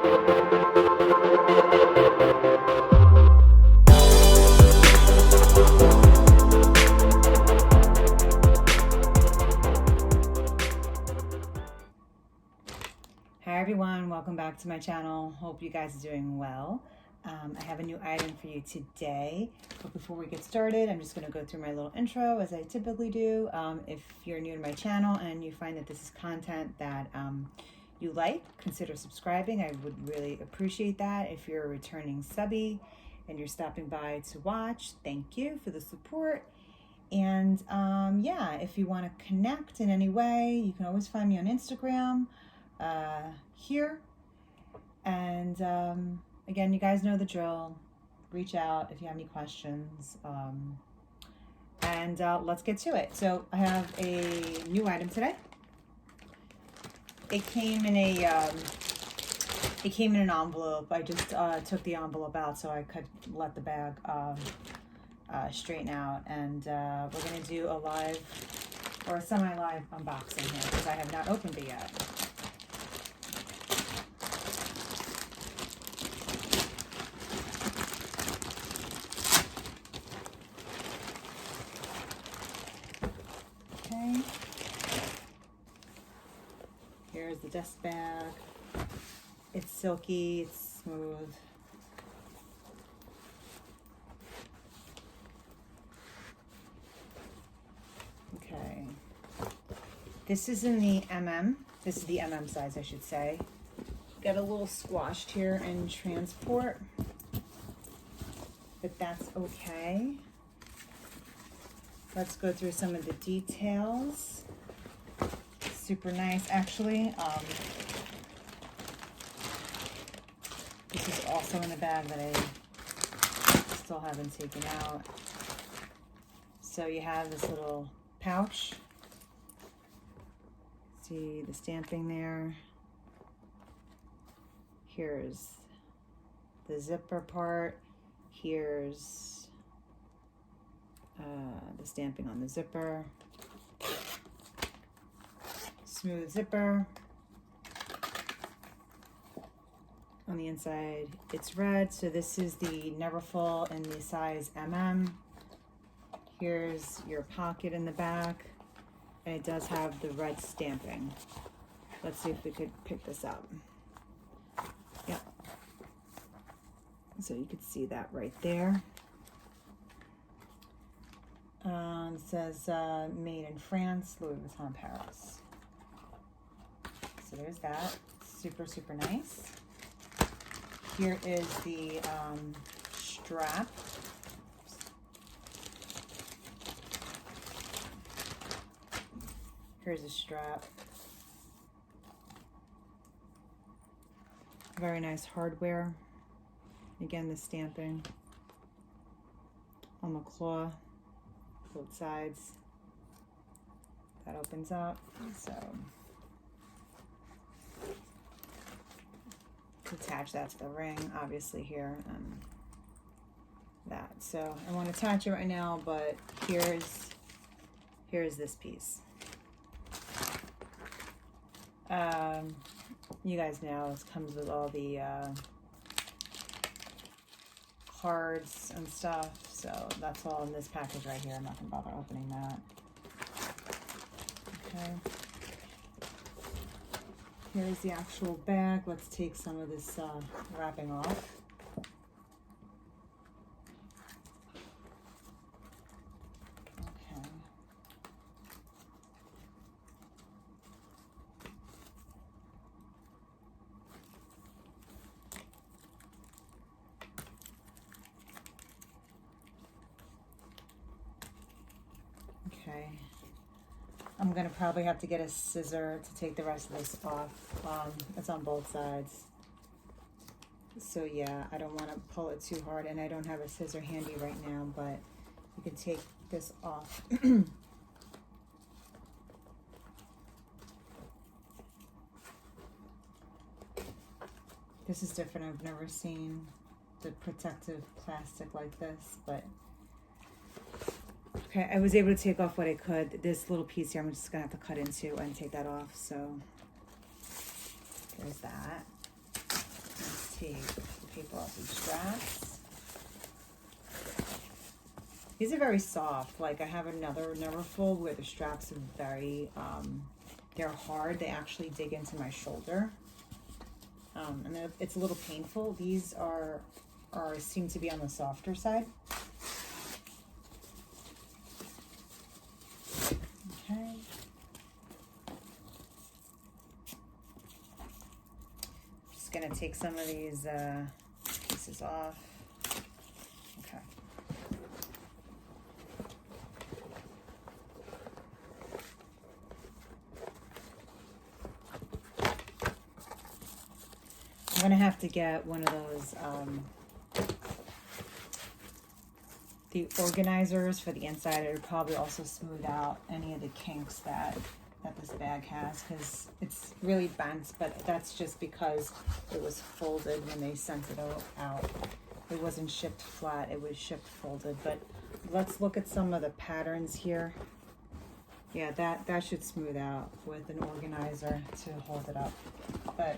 Hi everyone, welcome back to my channel. Hope you guys are doing well. I have a new item for you today, but before we get started, I'm just going to go through my little intro as I typically do. If you're new to my channel and you find that this is content that you like, consider subscribing. I would really appreciate that. If you're a returning subby and you're stopping by to watch, thank you for the support. And yeah, if you want to connect in any way, you can always find me on Instagram here. And again, you guys know the drill. Reach out if you have any questions. And let's get to it. So I have a new item today. It came in an envelope. I just took the envelope out so I could let the bag straighten out. And we're gonna do a live or a semi-live unboxing here because I have not opened it yet. Okay. Here's the dust bag. It's silky, it's smooth. Okay. This is in the MM. This is the MM size, I should say. Got a little squashed here in transport, but that's okay. Let's go through some of the details. Super nice, actually. This is also in the bag that I still haven't taken out. So you have this little pouch. See the stamping there. Here's the zipper part. Here's the stamping on the zipper. Smooth zipper. On the inside, it's red. So this is the Neverfull in the size MM. Here's your pocket in the back. And it does have the red stamping. Let's see if we could pick this up. Yep. So you could see that right there. It says made in France, Louis Vuitton, Paris. So there's that. Super, super nice. Here is the strap. Here's a strap. Very nice hardware. Again, the stamping on the claw, both sides. That opens up. So attach that to the ring, obviously here, and that. So I won't attach it right now, but here's this piece. You guys know it comes with all the cards and stuff, so that's all in this package right here. I'm not gonna bother opening that. Okay. Here's the actual bag. Let's take some of this wrapping off. Okay. Okay. I'm gonna probably have to get a scissor to take the rest of this off. It's on both sides. So yeah, I don't want to pull it too hard, and I don't have a scissor handy right now, but you can take this off. This is different. I've never seen the protective plastic like this, but okay, I was able to take off what I could. This little piece here, I'm just gonna have to cut into and take that off. So there's that. take the paper off these straps. These are very soft. Like I have another Neverfull where the straps are very, they're hard. They actually dig into my shoulder. And it's a little painful. These seem to be on the softer side. Okay. Just gonna take some of these pieces off. Okay. I'm gonna have to get one of those the organizers for the inside. It would probably also smooth out any of the kinks that this bag has, because it's really bent, but that's just because it was folded when they sent it out. It wasn't shipped flat, it was shipped folded. But let's look at some of the patterns here. Yeah, that should smooth out with an organizer to hold it up. But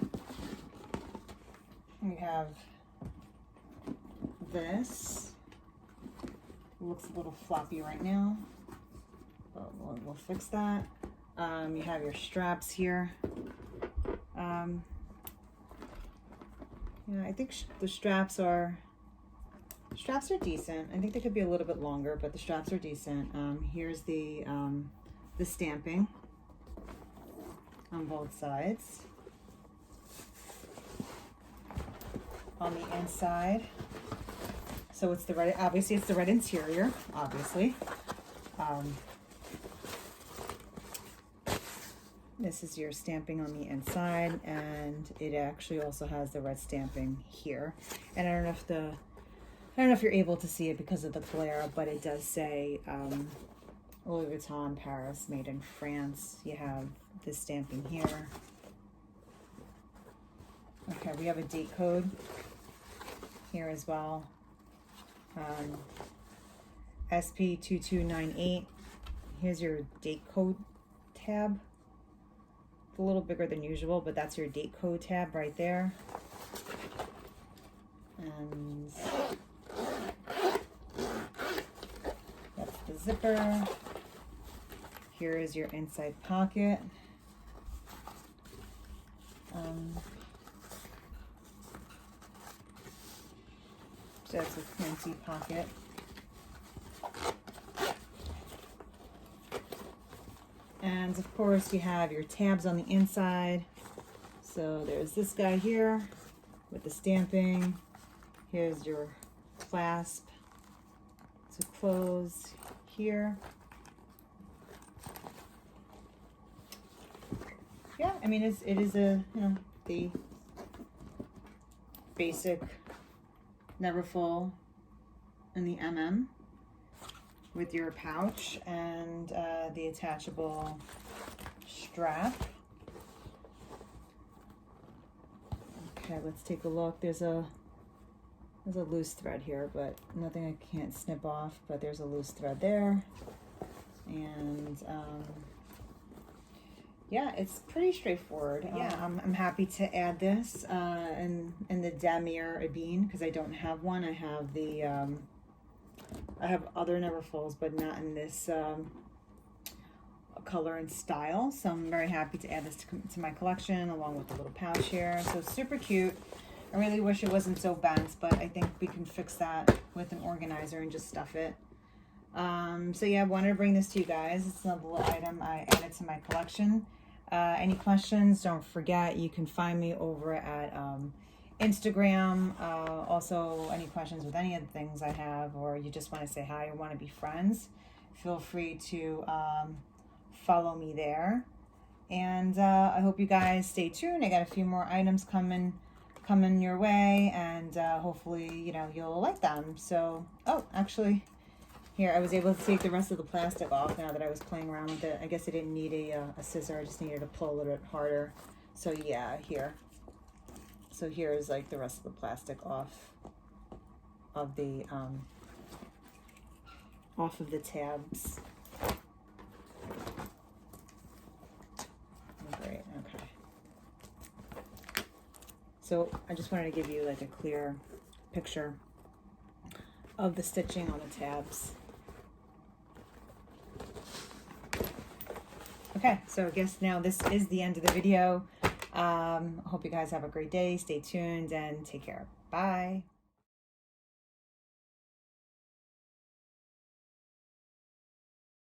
we have this. Looks a little floppy right now, but we'll fix that. You have your straps here. Yeah, I think the straps are decent. I think they could be a little bit longer, but the straps are decent. Here's the stamping on both sides. On the inside, so it's the red, obviously it's the red interior, obviously. This is your stamping on the inside, and it actually also has the red stamping here. And I don't know if you're able to see it because of the glare, but it does say Louis Vuitton, Paris, made in France. You have this stamping here. Okay, we have a date code here as well. SP2298. Here's your date code tab. It's a little bigger than usual, but that's your date code tab right there. And that's the zipper. Here is your inside pocket. So that's a fancy pocket. And of course you have your tabs on the inside. So there's this guy here with the stamping. Here's your clasp to close here. Yeah, I mean it is a, you know, the basic Neverfull in the with your pouch and the attachable strap. Okay, let's take a look. There's a loose thread here, but nothing I can't snip off, but there's a loose thread there. And yeah, it's pretty straightforward. Yeah, I'm happy to add this in the Damier Ebene, because I don't have one. I have the I have other Neverfulls, but not in this color and style. So I'm very happy to add this to my collection, along with the little pouch here. So super cute. I really wish it wasn't so bent, but I think we can fix that with an organizer and just stuff it. So yeah, I wanted to bring this to you guys. It's another little item I added to my collection. Any questions, don't forget, you can find me over at Instagram. Also, any questions with any of the things I have, or you just want to say hi or want to be friends, feel free to follow me there. And I hope you guys stay tuned. I got a few more items coming your way, and hopefully, you know, you'll like them. So, oh, actually, here, I was able to take the rest of the plastic off now that I was playing around with it. I guess I didn't need a scissor. I just needed to pull a little bit harder. So yeah, here. So here is like the rest of the plastic off of the tabs. Great, okay. So I just wanted to give you like a clear picture of the stitching on the tabs. Okay, so I guess now this is the end of the video. I hope you guys have a great day. Stay tuned and take care. Bye.